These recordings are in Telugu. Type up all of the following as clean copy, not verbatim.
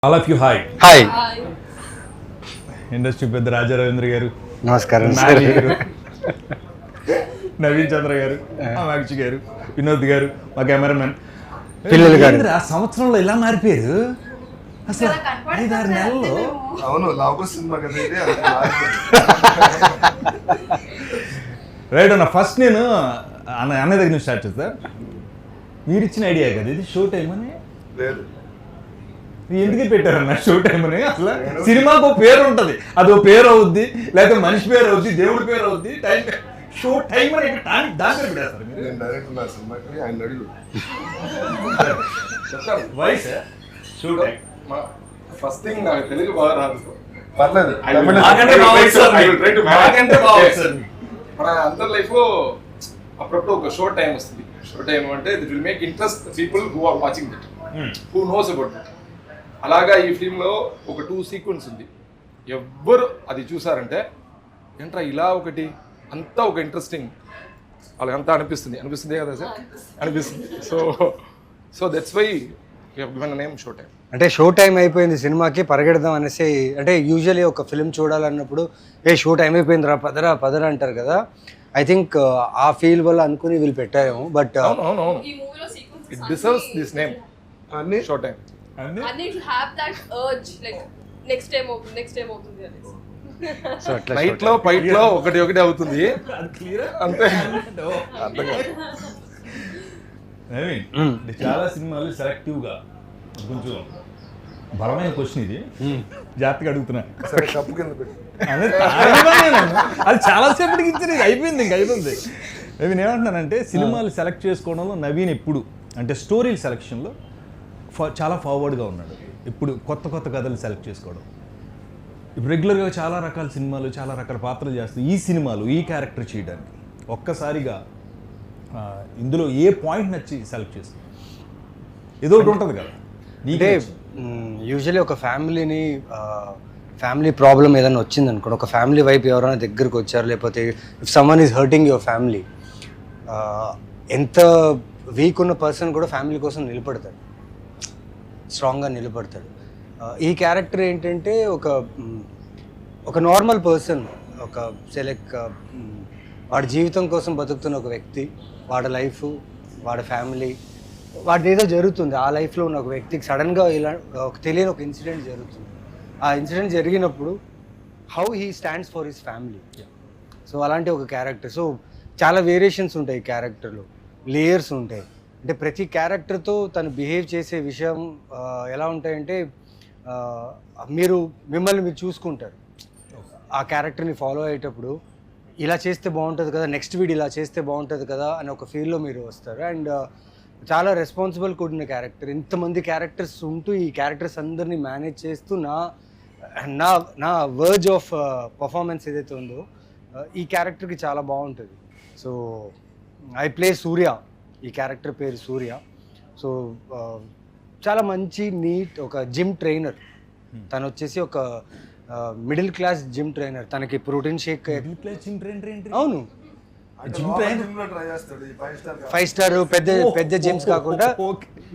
All of you hi hi industry పెద్ద రాజా రవీంద్ర గారు, నమస్కారం నాని గారు, నవీన్ చంద్ర గారు, అమాక్షి గారు, వినోద్ గారు, మా కెమెరామెన్ పిల్లలు గారు. ఆ సంవత్సరంలో ఇలా మారిపోయారు అసలు 5-6 నెలల్లో. అవును లాభ సినిమా కదా ఇది, అది రైట్ అన్న. ఫస్ట్ నేను అన్నయ్య దగ్గర నుంచి స్టార్ట్ చేస్తా. మీరు ఇచ్చిన ఐడియా కదా ఇది, షో టైం అని. లేదు ఎందుకే పెట్టారన్న షో టైం అని? అసలు సినిమాకు ఒక పేరు ఉంటుంది, అదో పేరు అవుద్ది, లేకపోతే మనిషి పేరు అవుద్ది, దేవుడి పేరు అవుద్ది. టైం షో టైం అని దాని పేరు పెట్టేస్తారు మీరు. నేను డైరెక్టర్ నా సినిమాకి ఆయన అడిగి voice show time. First thing నాకు తెలుగు బాగా రాదు. పర్లేదు నాకంటే బాగా వచ్చు సార్ మీరు. నాకంటే బాగా వచ్చు సార్. మన అందరి లైఫ్ లో అప్పుడప్పుడు ఒక షో టైం వస్తుంది. షో టైం అంటే it will make interest people who are watching that, who knows about that. అలాగా ఈ ఫిల్మ్ లో ఒక 2 సీక్వెన్స్ ఉంది. ఎవ్వరు అది చూసారంటే ఏంట్రా ఇలా ఒకటి అంతా ఒక ఇంట్రెస్టింగ్ వాళ్ళకి అంతా అనిపిస్తుంది కదా సార్, అనిపిస్తుంది. So that's why you have given the name show time. అంటే షో టైం అయిపోయింది సినిమాకి పరిగెడదాం అనేసి, అంటే యూజువల్లీ ఒక ఫిల్మ్ చూడాలన్నప్పుడు షో టైం అయిపోయింది రా పదరా అంటారు కదా. ఐ థింక్ ఆ ఫీల్ వల్ల అనుకుని వీళ్ళు పెట్టాము. బట్ అవును ఇట్ డిజర్వ్స్ దిస్ నేమ్ అన్ని show time. And it will have that urge like next time అవుతుంది అనేసి. సో అట్లా నైట్ లో ఫైట్ లో ఒకటి అవుతుంది అంతే. అంటే చాలా సినిమాలు సెలెక్టివ్ గా, కొంచెం బలమైన క్వశ్చన్ ఇది, జాగ్రత్తగా అడుగుతున్నా. సరే కప్పు కింద పెట్టి అది చాలాసేపటికి ఇచ్చింది, అయిపోయింది. నేను ఏమంటున్నానంటే సినిమాలు సెలెక్ట్ చేసుకోవడంలో నవీన్ ఎప్పుడు అంటే స్టోరీల సెలెక్షన్లో చాలా ఫార్వర్డ్గా ఉన్నాడు. ఇప్పుడు కొత్త కథలు సెలెక్ట్ చేసుకోవడం. ఇప్పుడు రెగ్యులర్గా చాలా రకాల సినిమాలు, చాలా రకాల పాత్రలు చేస్తూ ఈ సినిమాలు ఈ క్యారెక్టర్ చేయడానికి ఒక్కసారిగా ఇందులో ఏ పాయింట్ నచ్చి సెలెక్ట్ చేస్తాం? ఏదో ఒకటి ఉంటుంది కదా. అంటే యూజువల్లీ ఒక ఫ్యామిలీ ప్రాబ్లం ఏదైనా వచ్చింది అనుకోండి, ఒక ఫ్యామిలీ వైపు ఎవరైనా దగ్గరకు వచ్చారు, లేకపోతే if someone is hurting your family, ఎంత వీక్ ఉన్న పర్సన్ కూడా ఫ్యామిలీ కోసం నిలబడతాడు, స్ట్రాంగ్గా నిలబడతాడు. ఈ క్యారెక్టర్ ఏంటంటే ఒక నార్మల్ పర్సన్, ఒక వాడి జీవితం కోసం బతుకుతున్న ఒక వ్యక్తి, వాడి లైఫ్, వాడి ఫ్యామిలీ, వాడి ఏదో జరుగుతుంది ఆ లైఫ్లో ఉన్న ఒక వ్యక్తికి సడన్గా ఇలా తెలియని ఒక ఇన్సిడెంట్ జరుగుతుంది. ఆ ఇన్సిడెంట్ జరిగినప్పుడు how he stands for his family. So అలాంటి ఒక క్యారెక్టర్. సో చాలా వేరియేషన్స్ ఉంటాయి ఈ క్యారెక్టర్లో, లేయర్స్ ఉంటాయి. అంటే ప్రతి క్యారెక్టర్తో తను బిహేవ్ చేసే విషయం ఎలా ఉంటాయంటే మిమ్మల్ని మీరు చూసుకుంటారు ఆ క్యారెక్టర్ని ఫాలో అయ్యేటప్పుడు. ఇలా చేస్తే బాగుంటుంది కదా, నెక్స్ట్ వీడియో ఇలా చేస్తే బాగుంటుంది కదా అని ఒక ఫీల్లో మీరు వస్తారు. అండ్ చాలా రెస్పాన్సిబుల్ కూడిన క్యారెక్టర్. ఇంతమంది క్యారెక్టర్స్ ఉంటూ ఈ క్యారెక్టర్స్ అందరినీ మేనేజ్ చేస్తూ నా వర్జ్ ఆఫ్ పర్ఫార్మెన్స్ ఏదైతే ఉందో ఈ క్యారెక్టర్కి చాలా బాగుంటుంది. సో ఐ ప్లే సూర్య, ఈ క్యారెక్టర్ పేరు సూర్య. సో చాలా మంచి నీట్ ఒక జిమ్ ట్రైనర్. తను వచ్చేసి ఒక మిడిల్ క్లాస్ జిమ్ ట్రైనర్. తనకి ప్రోటీన్ షేక్, అవును ట్రై చేస్తాడు. ఈ 5 స్టార్ పెద్ద జిమ్స్ కాకుండా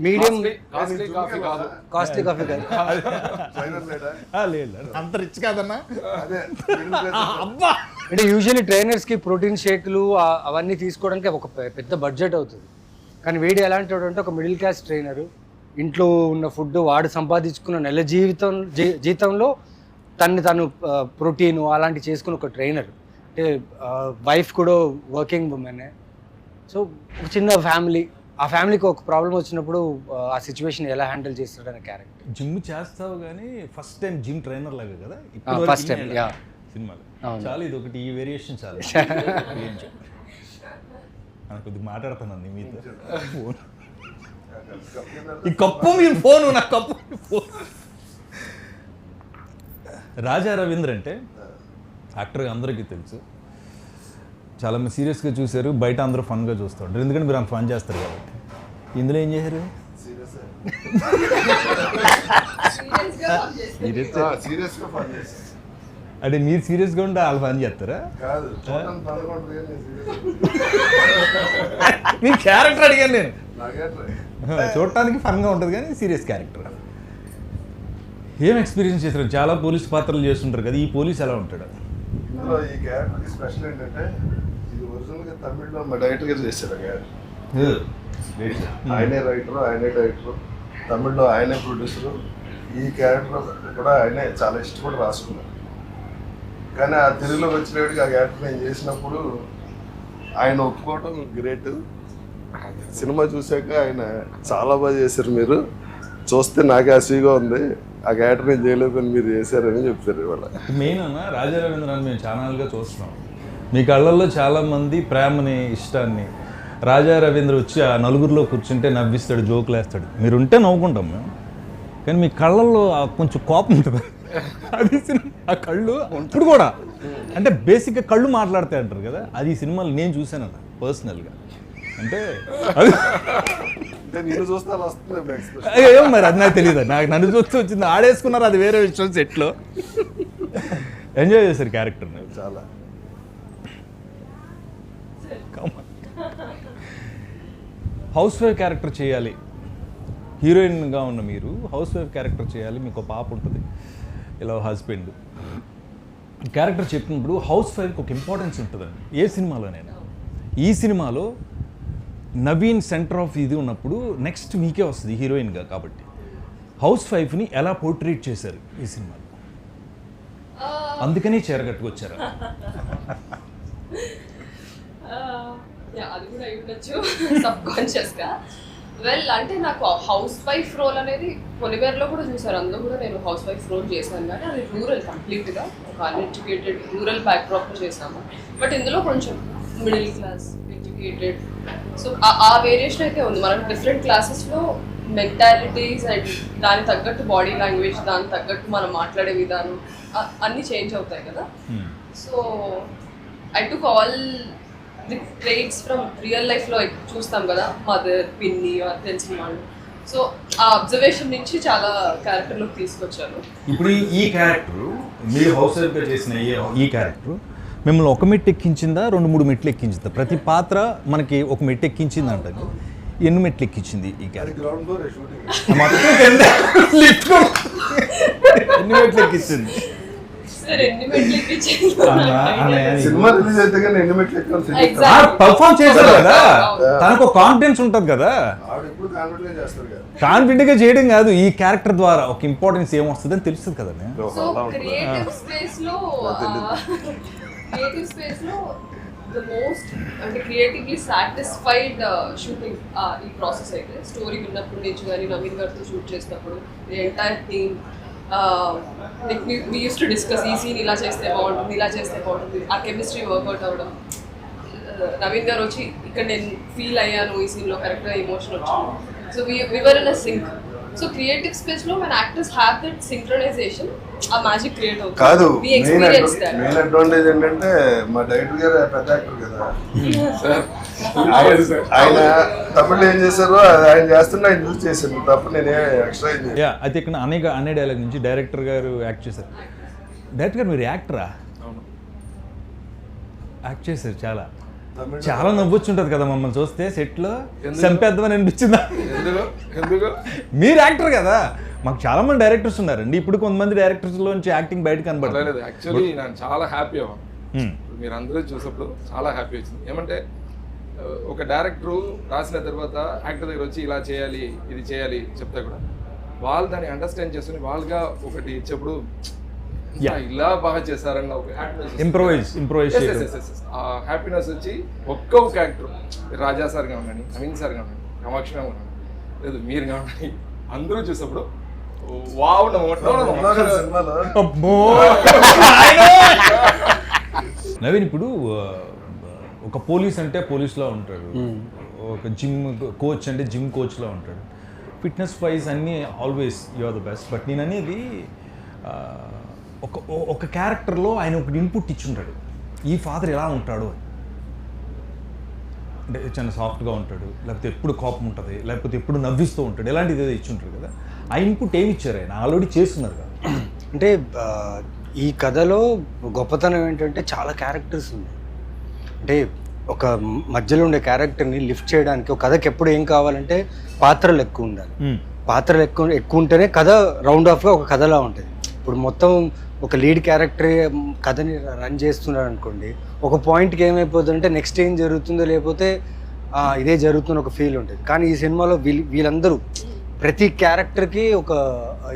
మీడియం కాస్ట్లీ కాఫీ కాదు. అంత రిచ్ కాదన్నా. అదే అంటే యూజువల్లీ ట్రైనర్స్కి ప్రోటీన్ షేక్లు అవన్నీ తీసుకోవడానికి ఒక పెద్ద బడ్జెట్ అవుతుంది. కానీ వీడు ఎలాంటి వాడు అంటే ఒక మిడిల్ క్లాస్ ట్రైనరు, ఇంట్లో ఉన్న ఫుడ్ వాడు సంపాదించుకున్న నెల జీతంలో తను ప్రోటీన్ అలాంటి చేసుకున్న ఒక ట్రైనర్. అంటే వైఫ్ కూడా వర్కింగ్ ఉమెనే. సో ఒక చిన్న ఫ్యామిలీ, ఆ ఫ్యామిలీకి ఒక ప్రాబ్లం వచ్చినప్పుడు ఆ సిచ్యువేషన్ ఎలా హ్యాండిల్ చేస్తాడనే క్యారెక్టర్. జిమ్ చేస్తావు కానీ ఫస్ట్ టైం జిమ్ ట్రైనర్ లాగా కదా ఫస్ట్ టైం సినిమాలో. చాలా ఇది ఒకటి, ఈ వేరియేషన్ చాలా. కొద్దిగా మాట్లాడుతున్నాను మీతో. ఫోన్ ఈ కప్పు మీ ఫోను, నా కప్పు ఫోన్. రాజా రవీంద్ర అంటే యాక్టర్గా అందరికీ తెలుసు, చాలా మంది సీరియస్గా చూశారు, బయట అందరూ ఫన్గా చూస్తూ ఉంటారు, ఎందుకంటే మీరు అంత ఫన్ చేస్తారు కాబట్టి. ఇందులో ఏం చేశారు? సీరియస్గా ఫన్ చేసి అంటే మీరు సీరియస్గా ఉంటే వాళ్ళు ఫన్ చేస్తారా? కాదు, మీ క్యారెక్టర్ అడిగాను నేను. నాకే చూడటానికి ఫన్గా ఉంటుంది కానీ సీరియస్ క్యారెక్టర్. ఏం ఎక్స్పీరియన్స్ చేశారు? చాలా పోలీస్ పాత్రలు చేస్తుంటారు కదా, ఈ పోలీస్ ఎలా ఉంటాడు? ఇందులో ఈ క్యారెక్టర్ స్పెషల్ ఏంటంటే ఇది ఒరిజినల్గా తమిళ్లో మా డైరెక్టర్ గారు చేశారు ఆ క్యారెక్టర్. ఆయనే రైటరు, ఆయనే డైరెక్టర్, తమిళ్లో ఆయనే ప్రొడ్యూసరు. ఈ క్యారెక్టర్ కూడా ఆయనే చాలా ఇష్టపడి రాసుకున్నారు. కానీ ఆ తెలుగులోకి వచ్చినప్పటికి ఆ క్యారెక్టర్ నేను చేసినప్పుడు ఆయన ఒప్పుకోవడం గ్రేట్. సినిమా చూశాక ఆయన చాలా బాగా చేశారు, మీరు చూస్తే నాకు హ్యాపీగా ఉంది, ఆ క్యారెక్టర్ నేను చేయలేదని మీరు చేశారని చెప్తారు ఇవాళ. మెయిన్ అన్న రాజా రవీంద్రని మేము ఛానల్గా చూస్తున్నాం, మీ కళ్ళల్లో చాలామంది ప్రేమని ఇష్టాన్ని. రాజా రవీంద్ర వచ్చి ఆ నలుగురిలో కూర్చుంటే నవ్విస్తాడు, జోకులు వేస్తాడు, మీరుంటే నవ్వుకుంటాం మేము. కానీ మీ కళ్ళల్లో కొంచెం కోపం ఉంటుంది, అది ఆ కళ్ళు ఇప్పుడు కూడా అంటే బేసిక్గా కళ్ళు మాట్లాడతాయి అంటారు కదా, అది ఈ సినిమాలు నేను చూశానన్న పర్సనల్గా. అంటే అది నేను చూస్తే అలా వస్తుంది ఎక్స్ప్రెషన్. ఏం మరి అది నాకు తెలియదు, నాకు నన్ను చూస్తూ వచ్చింది, ఆడేసుకున్నారు, అది వేరే విషయం. సెట్లో ఎంజాయ్ చేశారు క్యారెక్టర్ని చాలా. హౌస్ వైఫ్ క్యారెక్టర్ చేయాలి, హీరోయిన్గా ఉన్న మీరు హౌస్ వైఫ్ క్యారెక్టర్ చేయాలి, మీకు ఒక పాప ఉంటుంది, ఇలా హస్బెండ్ క్యారెక్టర్ చెప్పినప్పుడు హౌస్ వైఫ్కి ఒక ఇంపార్టెన్స్ ఉంటుందండి ఏ సినిమాలోనైనా. ఈ సినిమాలో నవీన్ సెంటర్ ఆఫ్ ఇది ఉన్నప్పుడు నెక్స్ట్ మీకే వస్తుంది హీరోయిన్గా. కాబట్టి హౌస్ వైఫ్ని ఎలా పోర్ట్రేట్ చేశారు ఈ సినిమాలో? అందుకని చీరగట్టుకొచ్చారు. అది కూడా అయి ఉండొచ్చు సబ్ కాన్షియస్గా. వెల్ అంటే నాకు హౌస్ వైఫ్ రోల్ అనేది పొలివేర్లో కూడా చూసారు, అందులో కూడా నేను హౌస్ వైఫ్ రోల్ చేశాను. కానీ అది రూరల్ కంప్లీట్గా ఒక అన్ఎడ్యుకేటెడ్ రూరల్ బ్యాక్డ్రాప్లో చేసాము. బట్ ఇందులో కొంచెం మిడిల్ క్లాస్ ఎడ్యుకేటెడ్, సో ఆ వేరియేషన్ అయితే ఉంది. మనం డిఫరెంట్ క్లాసెస్లో మెంటాలిటీస్ అండ్ దానికి తగ్గట్టు బాడీ లాంగ్వేజ్, దానికి తగ్గట్టు మనం మాట్లాడే విధానం అన్నీ చేంజ్ అవుతాయి కదా. So I took all the traits from real లైఫ్లో చూస్తాం కదా, మదర్, పిన్ని తెలిసిన వాళ్ళు. సో ఆ అబ్జర్వేషన్ నుంచి చాలా క్యారెక్టర్లోకి తీసుకొచ్చాను. ఇప్పుడు ఈ క్యారెక్టర్ మీరు హౌస్ వైఫ్గా చేసిన ఈ క్యారెక్టర్ మిమ్మల్ని ఒక మెట్టు ఎక్కించిందా, 2-3 మెట్లు ఎక్కించిందా? ప్రతి పాత్ర మనకి ఒక మెట్టు ఎక్కించింది అంటారు, ఎన్ని మెట్లు ఎక్కించింది ఈ క్యారెక్టర్? గ్రౌండ్ ఫ్లోర్ షూటింగ్ ఎన్ని మెట్లు ఎక్కించింది? సార్ ఎన్ని మెట్లు ఎక్కించాను? సినిమా రిలీజ్ అయితే కానీ ఎన్ని మెట్లు ఎక్కాలి? పర్ఫామ్ చేశారు కదా, తనకు ఒక కాన్ఫిడెన్స్ ఉంటుంది కదా. ఆవిడ ఎప్పుడు కాన్ఫిడెంట్ గా చేస్తారు కదా. కాన్ఫిడెంట్ గా చేయడం కాదు, ఈ క్యారెక్టర్ ద్వారా ఒక ఇంపార్టెన్స్ ఏమొస్తుంది అని తెలుస్తుంది కదా. సో క్రియేటివ్ స్పేస్ లో ద మోస్ట్ అంటే క్రియేటివ్లీ సాటిస్ఫైడ్ షూటింగ్ ఈ ప్రాసెస్ అయితే స్టోరీ విన్నప్పటి నుంచి కానీ నవీన్ గారితో షూట్ చేసినప్పుడు the entire team we used to discuss ఈ సీన్ ఇలా చేస్తే బాగుంటుంది, ఇలా చేస్తే బాగుంటుంది, ఆ కెమిస్ట్రీ వర్కౌట్ అవ్వడం. నవీన్ గారు వచ్చి ఇక్కడ నేను ఫీల్ అయ్యాను ఈ సీన్లో, కరెక్ట్గా ఎమోషన్ వచ్చింది. So we were in a sync. So creative స్పేస్లో when actors have that synchronization, ఆ మ్యాజిక్ క్రియేట్ అవుతుంది. కాదు, we experience that. Main advantage ఏంటంటే మా డైరెక్టర్ గారు పెద్ద యాక్టర్ కదా, ఆయన తమిళ ఏం చేశారో అది ఆయన చేస్తుంటే ఆయన చూసి చేశాను తప్ప నేనే ఎక్స్ట్రా ఏం చేశాను. అయితే ఇక్కడ అనే డైలాగ్ నుంచి డైరెక్టర్ గారు యాక్ట్ చేశారు. డైరెక్టర్ గారు మీరు యాక్టరా? యాక్ట్ చేశారు, చాలా నవ్వొచ్చుంటుంది కదా మమ్మల్ని చూస్తే సెట్లో, చంపేద్దామని అనిపించిందా? ఎందుకు మీరు యాక్టర్ కదా, మాకు చాలా మంది డైరెక్టర్స్ ఉన్నారండి, ఇప్పుడు కొంతమంది డైరెక్టర్స్లోంచి యాక్టింగ్ బయట కనబడలేదు. యాక్చువల్లీ నేను చాలా హ్యాపీ అవ్వను, మీరు అందరూ చూసినప్పుడు చాలా హ్యాపీ వచ్చింది. ఏమంటే ఒక డైరెక్టరు రాసిన తర్వాత యాక్టర్ దగ్గర వచ్చి ఇలా చేయాలి, ఇది చేయాలి చెప్తే కూడా వాళ్ళు దాన్ని అండర్స్టాండ్ చేసుకుని వాళ్ళుగా ఒకటి ఇచ్చేప్పుడు ఇలా బాగా చేశారన్న ఒక ఇంప్రూవైజ్ ఆ హ్యాపీనెస్ వచ్చి ఒక్కొక్క యాక్టర్, రాజా సార్ కావండి, నవీన్ సార్ కావండి, కామాక్షి కావండి, లేదు మీరు కావండి, అందరూ చూసినప్పుడు వావ్ నవీన్. ఇప్పుడు ఒక పోలీస్ అంటే పోలీస్లో ఉంటాడు, ఒక జిమ్ కోచ్ అంటే జిమ్ కోచ్లో ఉంటాడు, ఫిట్నెస్ వైజ్ అన్నీ always you are the best. But నేను అనేది ఒక క్యారెక్టర్లో ఆయన ఒకటి ఇన్పుట్ ఇచ్చుంటాడు, ఈ ఫాదర్ ఎలా ఉంటాడు అని. అంటే చాలా సాఫ్ట్గా ఉంటాడు, లేకపోతే ఎప్పుడు కోపం ఉంటుంది, లేకపోతే ఎప్పుడు నవ్విస్తూ ఉంటాడు, ఇలాంటిది ఏదో ఇచ్చుంటారు కదా. ఆ ఇన్పుట్ ఏమి ఇచ్చారు ఆయన? ఆల్రెడీ చేస్తున్నారు కదా. అంటే ఈ కథలో గొప్పతనం ఏంటంటే చాలా క్యారెక్టర్స్ ఉన్నాయి. అంటే ఒక మధ్యలో ఉండే క్యారెక్టర్ని లిఫ్ట్ చేయడానికి ఒక కథకి ఎప్పుడు ఏం కావాలంటే పాత్రలు ఎక్కువ ఉండాలి. పాత్రలు ఎక్కువ ఉంటేనే కథ రౌండ్ ఆఫ్గా ఒక కథలా ఉంటుంది. ఇప్పుడు మొత్తం ఒక లీడ్ క్యారెక్టర్ కథని రన్ చేస్తున్నాడు అనుకోండి, ఒక పాయింట్కి ఏమైపోతుందంటే నెక్స్ట్ ఏం జరుగుతుందో లేకపోతే ఇదే జరుగుతున్న ఒక ఫీల్ ఉంటుంది. కానీ ఈ సినిమాలో వీళ్ళందరూ ప్రతి క్యారెక్టర్కి ఒక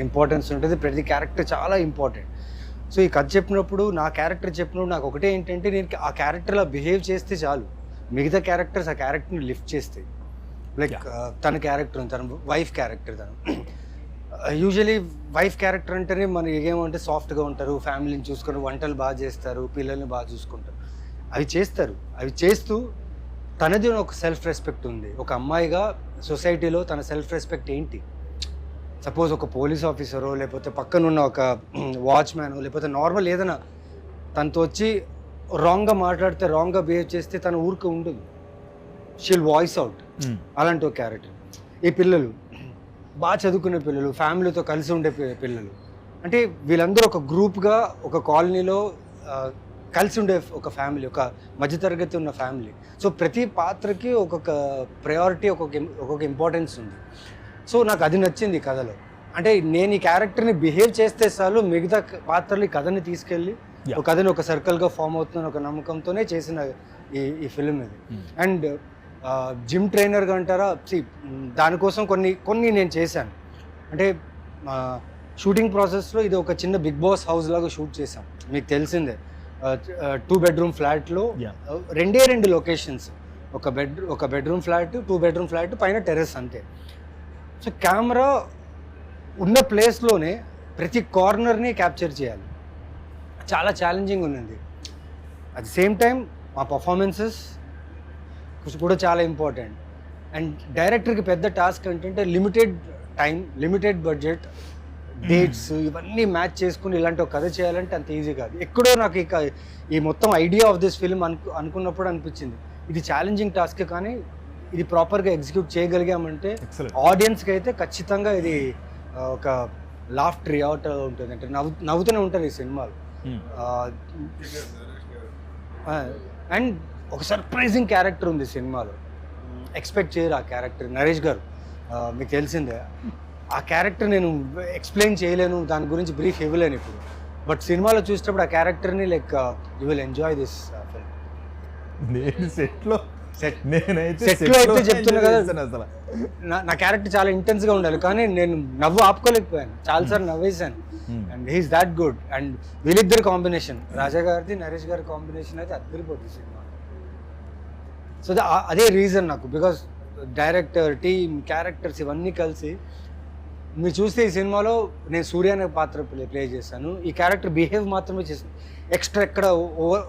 ఇంపార్టెన్స్ ఉంటుంది, ప్రతి క్యారెక్టర్ చాలా ఇంపార్టెంట్. సో ఈ కథ చెప్పినప్పుడు నా క్యారెక్టర్ చెప్పినప్పుడు నాకు ఒకటే ఏంటంటే, నేను ఆ క్యారెక్టర్లా బిహేవ్ చేస్తే చాలు, మిగతా క్యారెక్టర్స్ ఆ క్యారెక్టర్ని లిఫ్ట్ చేస్తాయి. లైక్ తన క్యారెక్టర్, తన వైఫ్ క్యారెక్టర్, తను యూజువలీ వైఫ్ క్యారెక్టర్ అంటేనే మనకి ఏమంటే సాఫ్ట్గా ఉంటారు, ఫ్యామిలీని చూసుకొని వంటలు బాగా చేస్తారు, పిల్లల్ని బాగా చూసుకుంటారు, అవి చేస్తారు. అవి చేస్తూ తనది ఒక సెల్ఫ్ రెస్పెక్ట్ ఉంది. ఒక అమ్మాయిగా సొసైటీలో తన సెల్ఫ్ రెస్పెక్ట్ ఏంటి? సపోజ్ ఒక పోలీస్ ఆఫీసరో లేకపోతే పక్కనున్న ఒక వాచ్మ్యాన్ లేకపోతే నార్మల్ ఏదైనా తనతో వచ్చి రాంగ్గా మాట్లాడితే, రాంగ్గా బిహేవ్ చేస్తే తన ఊరికి ఉండదు, షీల్ వాయిస్ అవుట్. అలాంటి ఒక క్యారెక్టర్. ఈ పిల్లలు బాగా చదువుకునే పిల్లలు, ఫ్యామిలీతో కలిసి ఉండే పిల్లలు, అంటే వీళ్ళందరూ ఒక గ్రూప్గా ఒక కాలనీలో కలిసి ఉండే ఒక ఫ్యామిలీ, ఒక మధ్యతరగతి ఉన్న ఫ్యామిలీ. సో ప్రతి పాత్రకి ఒక్కొక్క ప్రయారిటీ, ఒక్కొక్క ఇంపార్టెన్స్ ఉంది. సో నాకు అది నచ్చింది కథలో. అంటే నేను ఈ క్యారెక్టర్ని బిహేవ్ చేస్తే చాలు, మిగతా పాత్రలు ఈ కథని తీసుకెళ్ళి ఒక కథని ఒక సర్కిల్గా ఫామ్ అవుతుందని ఒక నమ్మకంతోనే చేసిన ఈ ఫిలిం ఇది. అండ్ జిమ్ ట్రైనర్గా అంటారా, దానికోసం కొన్ని నేను చేశాను. అంటే షూటింగ్ ప్రాసెస్లో ఇది ఒక చిన్న బిగ్ బాస్ హౌస్ లాగా షూట్ చేశాం. మీకు తెలిసిందే, 2 bedroom ఫ్లాట్లో 2 లొకేషన్స్, ఒక బెడ్రూమ్ ఫ్లాట్, 2 bedroom ఫ్లాట్, పైన టెర్రస్, అంతే. సో కెమెరా ఉన్న ప్లేస్లోనే ప్రతి కార్నర్ని క్యాప్చర్ చేయాలి. చాలా ఛాలెంజింగ్ ఉన్నది. అట్ ది సేమ్ టైం మా పర్ఫార్మెన్సెస్ కూడా చాలా ఇంపార్టెంట్. అండ్ డైరెక్టర్కి పెద్ద టాస్క్ ఏంటంటే limited time, limited budget, dates ఇవన్నీ మ్యాచ్ చేసుకుని ఇలాంటి ఒక కథ చేయాలంటే అంత ఈజీ కాదు. ఎక్కడో నాకు ఈ మొత్తం ఐడియా ఆఫ్ దిస్ ఫిల్మ్ అనుకున్నప్పుడు అనిపించింది ఇది ఛాలెంజింగ్ టాస్క్, కానీ ఇది ప్రాపర్గా ఎగ్జిక్యూట్ చేయగలిగామంటే ఆడియన్స్కి అయితే ఖచ్చితంగా ఇది ఒక లాఫ్టర్ అవుట్ ఉంటుంది, అంటే నవ్వుతూనే ఉంటారు ఈ సినిమాలో. అండ్ ఒక సర్ప్రైజింగ్ క్యారెక్టర్ ఉంది సినిమాలో, ఎక్స్పెక్ట్ చేయరు ఆ క్యారెక్టర్. నరేష్ గారు మీకు తెలిసిందే, ఆ క్యారెక్టర్ నేను ఎక్స్ప్లెయిన్ చేయలేను, దాని గురించి బ్రీఫ్ ఇవ్వలేను ఇప్పుడు. బట్ సినిమాలో చూసేటప్పుడు ఆ క్యారెక్టర్ని like you will enjoy this film. నేను సెట్లో అయితే చెప్తున్నా కదా, అసలు నా క్యారెక్టర్ చాలా ఇంటెన్స్గా ఉండాలి, కానీ నేను నవ్వు ఆపుకోలేకపోయాను, చాలాసార్లు నవ్వేశాను. And he's that good. And వీళ్ళిద్దరు కాంబినేషన్, రాజా గారిది నరేష్ గారి కాంబినేషన్ అయితే అద్దరిపోతుంది సినిమా. సో అదే రీజన్ నాకు, బికాస్ డైరెక్టర్, టీమ్, క్యారెక్టర్స్ ఇవన్నీ కలిసి మీరు చూస్తే ఈ సినిమాలో నేను సూర్య అనే పాత్ర ప్లే చేశాను. ఈ క్యారెక్టర్ బిహేవ్ మాత్రమే చేశాను, ఎక్స్ట్రా ఎక్కడ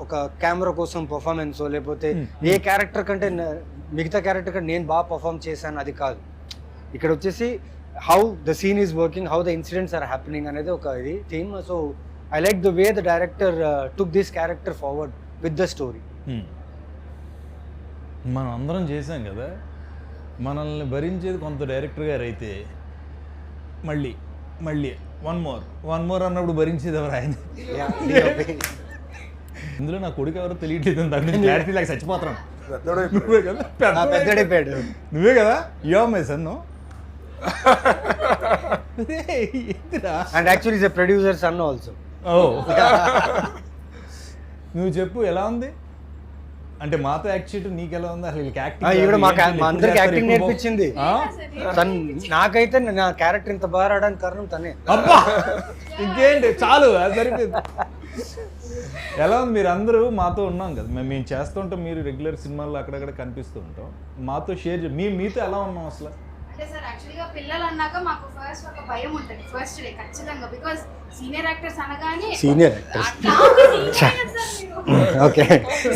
ఒక కెమెరా కోసం పర్ఫార్మెన్సో లేకపోతే ఏ క్యారెక్టర్ కంటే మిగతా క్యారెక్టర్ కంటే నేను బాగా పర్ఫామ్ చేశాను అది కాదు. ఇక్కడ వచ్చేసి how the scene is working, how the incidents are happening అనేది ఒక ఇది theme. So I like the way the director took this character forward with the story. మనం అందరం చేసాం కదా, మనల్ని భరించేది కొంత డైరెక్టర్ గారు అయితే మళ్ళీ వన్ మోర్ అన్నప్పుడు భరించేది ఎవరు? ఆయన. ఇందులో నా కొడుకు ఎవరో తెలియట్లేదు, దాని క్లారిటీ లేక చచ్చిపోతాను. నువ్వే కదా యో my son. And actually is a producer son also. నువ్వు చెప్పు ఎలా ఉంది అంటే మాతో యాక్ట్ చేయడం నీకు ఎలా ఉంది? అసలు మా అందరికి యాక్టింగ్ నేర్పించింది నాకైతే. నా క్యారెక్టర్ ఇంత బాగా రావడానికి కారణం తనే. అబ్బా ఇంకేంటి, చాలు అది సరిపోయింది. ఎలా ఉంది? మీరు అందరూ మాతో ఉన్నాం కదా, మేము చేస్తుంటాం, మీరు రెగ్యులర్ సినిమాల్లో అక్కడక్కడ కనిపిస్తూ ఉంటాం, మాతో షేర్ మీతో ఎలా ఉన్నాం అసలు? అంటే సార్ యాక్చువల్గా పిల్లలు అన్నాక మాకు ఫస్ట్ ఒక భయం ఉంటుంది ఫస్ట్ డే ఖచ్చితంగా, బికాస్ సీనియర్ యాక్టర్స్ అనగానే సీనియర్ ఓకే,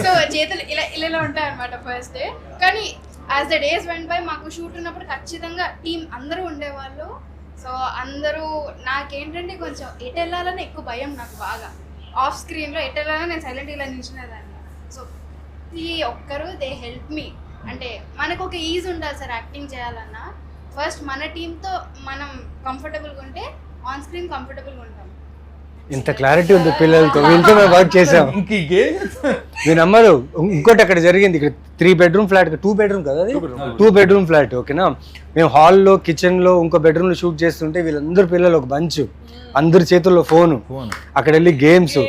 సో చేతులు ఇలా ఉంటాయి అనమాట ఫస్ట్ డే. కానీ as the days went by మాకు షూట్ ఉన్నప్పుడు ఖచ్చితంగా టీం అందరూ ఉండేవాళ్ళు. సో అందరూ నాకేంటంటే కొంచెం ఎటు వెళ్ళాలని ఎక్కువ భయం నాకు బాగా. ఆఫ్ స్క్రీన్లో ఎటు వెళ్ళాలని నేను సైలెంట్ ఇలా నిల్చునేదాన్ని. సో ఈ ఒక్కరు దే హెల్ప్ మీ. అంటే మనకు ఒక ఈజ్ ఉండాలి సార్ యాక్టింగ్ చేయాలన్నా. ఫస్ట్ మన టీంతో మనం కంఫర్టబుల్గా ఉంటే ఆన్ స్క్రీన్ కంఫర్టబుల్గా ఉంటాం. ఇంత క్లారిటీ ఉంది పిల్లలతో, వీళ్ళతో మేము వర్క్ చేసాం. ఇంకేం మీరు నమ్మరు, ఇంకోటి అక్కడ జరిగింది. ఇక్కడ 3 bedroom ఫ్లాట్, 2 bedroom కదా అది, 2 bedroom ఫ్లాట్. ఓకేనా, మేము హాల్లో, కిచెన్లో, ఇంకో బెడ్రూమ్లో షూట్ చేస్తుంటే వీళ్ళందరూ పిల్లలు ఒక బంచ్, అందరి చేతుల్లో ఫోను, అక్కడ వెళ్ళి గేమ్స్.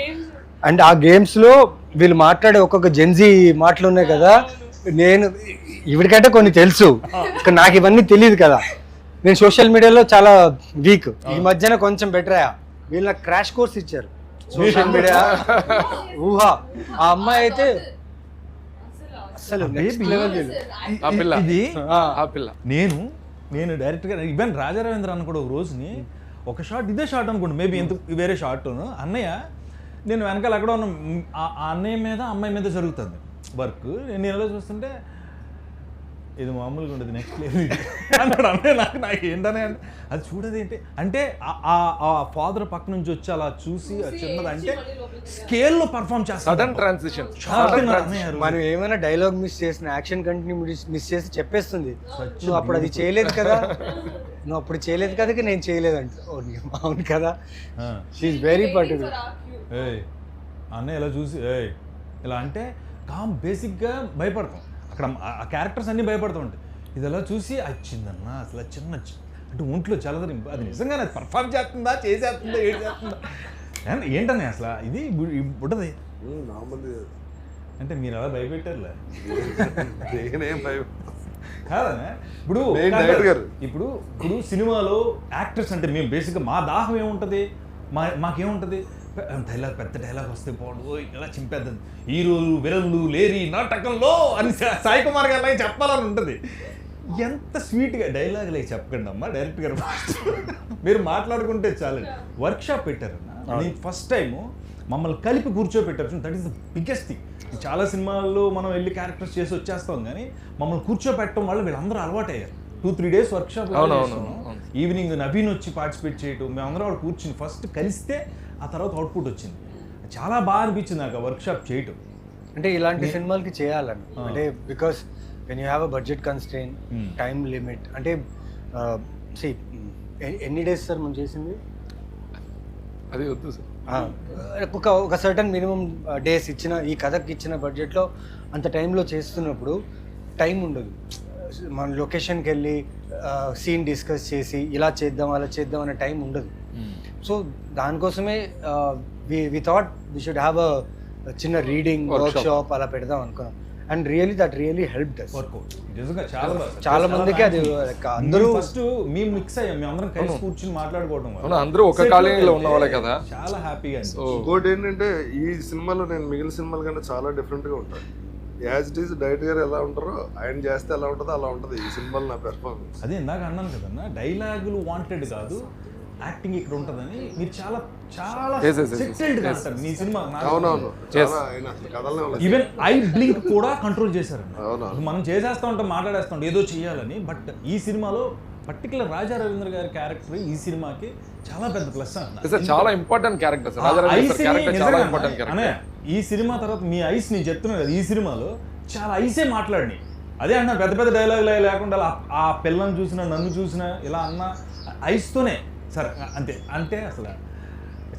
అండ్ ఆ గేమ్స్లో వీళ్ళు మాట్లాడే ఒక్కొక్క జెన్జీ మాటలు ఉన్నాయి కదా, నేను ఇవిడికంటే కొన్ని తెలుసు, నాకు ఇవన్నీ తెలియదు కదా. నేను సోషల్ మీడియాలో చాలా వీక్, ఈ మధ్యన కొంచెం బెటర్ అయ్యా. వీళ్ళు నాకు క్రాష్ కోర్స్ ఇచ్చారు సోషల్ మీడియా. ఊహా, ఆ అమ్మాయి అయితే అసలు నెక్స్ట్ లెవెల్. ఇది ఆ పిల్ల నేను డైరెక్ట్గా ఈవెన్ రాజా రవీంద్ర అన్న కూడా ఒక రోజుని ఒక షాట్, ఇదే షాట్ అనుకోండి, మేబీ ఎంత వేరే షాట్, అన్నయ్య నేను వెనకాల ఎక్కడ ఉన్న ఆ అన్నయ్య మీద అమ్మాయి మీద జరుగుతుంది వర్క్, నేను ఎలా చూస్తుంటే ఇది మామూలుగా ఉండదు, నెక్స్ట్ లెవెల్ అన్నాడు అన్నయ్య. నాకు ఏంటనే అది చూడదు ఏంటి అంటే ఆ ఫాదర్ పక్క నుంచి వచ్చి అలా చూసి చిన్నది అంటే స్కేల్లో పర్ఫామ్ చేస్తాడు. Sudden transition. మనం ఏమైనా డైలాగ్ మిస్ చేసిన, యాక్షన్ కంటిన్యూ మిస్ చేసి చెప్పేస్తుంది, నువ్వు అప్పుడు అది చేయలేదు కదా, నువ్వు అప్పుడు చేయలేదు కదా, నేను చేయలేదు అంటే. అవును కదా, షీఈస్ వెరీ పర్టికులర్. అన్నయ్య ఇలా చూసి ఇలా అంటే బేసిక్గా భయపడతాం, అక్కడ ఆ క్యారెక్టర్స్ అన్నీ భయపడుతూ ఉంటాయి. ఇది ఎలా చూసి వచ్చిందన్న అసలు చిన్న అంటే ఒంట్లో చల్లదని, అది నిజంగా అది పర్ఫామ్ చేస్తుందా, చేసేస్తుందా, ఏడు చేస్తుందా ఏంటనే అసలు ఇది ఉంటుంది అంటే మీరు అలా భయపెట్టారులే కాదనే. ఇప్పుడు సినిమాలో యాక్టర్స్ అంటే మేము బేసిక్గా మా దాహం ఏముంటుంది, మాకేముంటుంది, పెద్ద డైలాగ్ వస్తే పోడు ఇలా చింపేద్దాం, హీరోలు విలన్లు లేరి నాటకంలో అని సాయి కుమార్ గారు అలాగే చెప్పాలని ఉంటుంది. ఎంత స్వీట్గా డైలాగులు అవి చెప్పకండి అమ్మా, డైరెక్ట్గా మీరు మాట్లాడుకుంటే చాలండి. వర్క్షాప్ పెట్టారన్న, నేను ఫస్ట్ టైము మమ్మల్ని కలిపి కూర్చోబెట్టారు, that is the biggest thing. చాలా సినిమాల్లో మనం వెళ్ళి క్యారెక్టర్స్ చేసి వచ్చేస్తాం, కానీ మమ్మల్ని కూర్చోబెట్టడం వల్ల వీళ్ళందరూ అలవాటు అయ్యారు. 2-3 days వర్క్షాప్, ఈవినింగ్ నవీన్ వచ్చి పార్టిసిపేట్ చేయటం, మేమందరం వాళ్ళు కూర్చుని ఫస్ట్ కలిస్తే ఆ తర్వాత అవుట్పుట్ వచ్చింది. చాలా బాగా అనిపించింది నాకు వర్క్షాప్ చేయటం. అంటే ఇలాంటి సినిమాలకి చేయాలని, అంటే because when you have a budget constrain, time limit, అంటే ఎన్ని డేస్ సార్ మనం చేసింది? అది వద్దు సార్, ఒక సర్టన్ మినిమం డేస్ ఇచ్చిన, ఈ కథకి ఇచ్చిన బడ్జెట్లో అంత టైంలో చేస్తున్నప్పుడు టైం ఉండదు. మన లొకేషన్కి వెళ్ళి సీన్ డిస్కస్ చేసి ఇలా చేద్దాం అలా చేద్దాం అనే టైం ఉండదు. సో దానికోసమే we thought we should have a చిన్న రీడింగ్ వర్క్షాప్ అలా పెడదాం అనుకున్నాం. And really that really helped us. చాలా మందికి అది అందరూ ఫస్ట్ మేము మిక్స్ అయ్యాం, మేము అందరం కలిసి కూర్చుని మాట్లాడుకోవడం వల్ల అందరూ ఒక కాలనీలో ఉన్న వాళ్ళే కదా, చాలా హ్యాపీగా. ఇంకోటి ఏంటంటే ఈ సినిమాలో నేను మిగిలిన సినిమాల కన్నా చాలా డిఫరెంట్గా ఉంటాను. యాజ్ ఇట్ ఈస్ డైరెక్టర్ గారు ఎలా ఉంటారో ఆయన చేస్తే ఎలా ఉంటుందో అలా ఉంటుంది ఈ సినిమాలో నా పెర్ఫార్మెన్స్. అదే ఇందాక అన్నాను కదన్నా, డైలాగులు వాంటెడ్ కాదు, యాక్టింగ్ ఇక్కడ ఉంటుందని. మీరు చాలా చాలా సెటిల్డ్ గా ఉంటారు మీ సినిమా. అవునవును, ఈవెన్ ఐ బ్లింక్ కూడా కంట్రోల్ చేశారండి. మనం చేసేస్తా ఉంటాం, మాట్లాడేస్తా ఉంటాం ఏదో చేయాలని, బట్ ఈ సినిమాలో పర్టికులర్ రాజా రవీంద్ర గారి క్యారెక్టర్ ఈ సినిమాకి చాలా పెద్ద ప్లస్ అన్న. చాలా ఇంపార్టెంట్ క్యారెక్టర్. ఈ సినిమా తర్వాత మీ ఐస్ నేను చెప్తున్నాను కదా, ఈ సినిమాలో చాలా ఐసే మాట్లాడినాయి. అదే అన్న, పెద్ద పెద్ద డైలాగులు లేకుండా ఆ పిల్లని చూసినా నన్ను చూసినా ఇలా అన్న ఐస్తోనే సరే అంతే. అంటే అసలు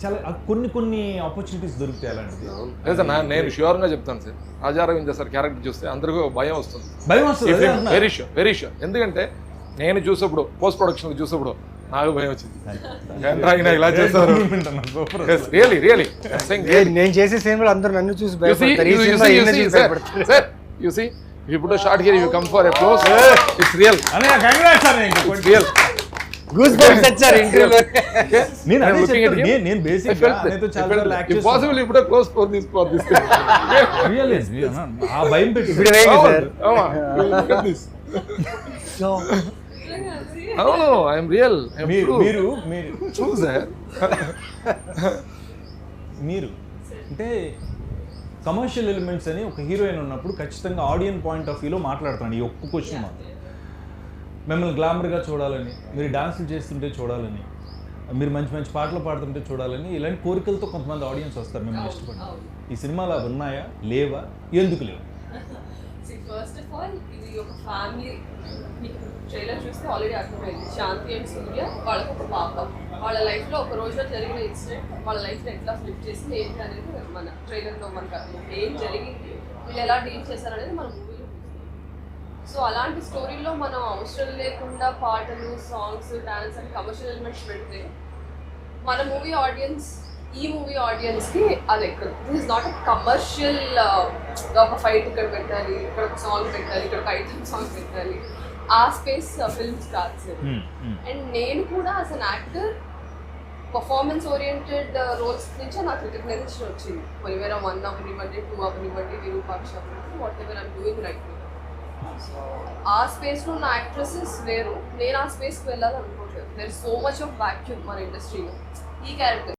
చాలా కొన్ని ఆపర్చునిటీస్ దొరుకుతాయి అలాంటిది. లేదు సార్, నేను ష్యూర్గా చెప్తాను sir, Raja Ravindra sir character చూస్తే అందరికీ భయం వస్తుంది. Very sure. ఎందుకంటే నేను చూసేప్పుడు పోస్ట్ ప్రొడక్షన్ చూసేప్పుడు నాకు భయం వచ్చింది, ఇలా చేస్తారు. నేను చేసే సినిమాలు అందరూ నన్ను చూసి భయపడతారు. You see, if you put a shot here, you come for a close. It's real. Real. Goosebumps వచ్చారు ఇంటర్వ్యూలో. నేను బేసిక్గా Impossible you put a close for this ఆ భయం పెట్టి Look at this. No, I am real. మీరు true sir. మీరు అంటే కమర్షియల్ ఎలిమెంట్స్ అని ఒక హీరోయిన్ ఉన్నప్పుడు ఖచ్చితంగా ఆడియన్స్ పాయింట్ ఆఫ్ వ్యూలో మాట్లాడతాను. ఈ ఒక్క క్వశ్చన్ మాత్రం, మిమ్మల్ని గ్లామర్గా చూడాలని, మీరు డాన్సులు చేస్తుంటే చూడాలని, మీరు మంచి మంచి పాటలు పాడుతుంటే చూడాలని, ఇలాంటి కోరికలతో కొంతమంది ఆడియన్స్ వస్తారు మిమ్మల్ని ఇష్టపడి. ఈ సినిమాలు అవి ఉన్నాయా, లేవా, ఎందుకు లేవు? ఫస్ట్ ఆఫ్ ఆల్ ఇది ఒక ఫ్యామిలీ. మీకు ట్రైలర్ చూస్తే ఆల్రెడీ అర్థమైంది. శాంతి అండ్ సూర్య వాళ్ళకు ఒక పాప. వాళ్ళ లైఫ్లో ఒక రోజులో జరిగిన ఇన్సిడెంట్ వాళ్ళ లైఫ్ని ఎట్లా ఫ్లిప్ చేసింది ఏంటి అనేది మన ట్రైలర్లో మనకు అర్థం. ఏం జరిగింది, వీళ్ళు ఎలా డీల్ చేశారనేది మన మూవీలో. సో అలాంటి స్టోరీలో మనం అవసరం లేకుండా పాటలు, songs, dance and commercial elements పెడితే మన మూవీ ఆడియన్స్, ఈ మూవీ ఆడియన్స్కి అది ఎక్కడ. This is not a commercial ఒక ఫైట్ ఇక్కడ పెట్టాలి, ఇక్కడ ఒక సాంగ్ పెట్టాలి, ఇక్కడ ఒక ఐటమ్ సాంగ్ పెట్టాలి, ఆ స్పేస్ ఫిల్మ్స్ కాదు సార్. అండ్ నేను కూడా as an actor performance oriented roles నుంచి నాకు రికగ్నైజేషన్ వచ్చింది. పొలివేర 1 అవనివ్వండి, 2 అవనివ్వండి, విరూపాక్ష అవనివ్వండి, whatever I'm doing right now. So ఆ స్పేస్లో ఉన్న యాక్ట్రెసెస్ వేరు, నేను ఆ స్పేస్కి వెళ్ళాలనుకోవట్లేదు. There is so much of vacuum మన ఇండస్ట్రీలో. ఈ క్యారెక్టర్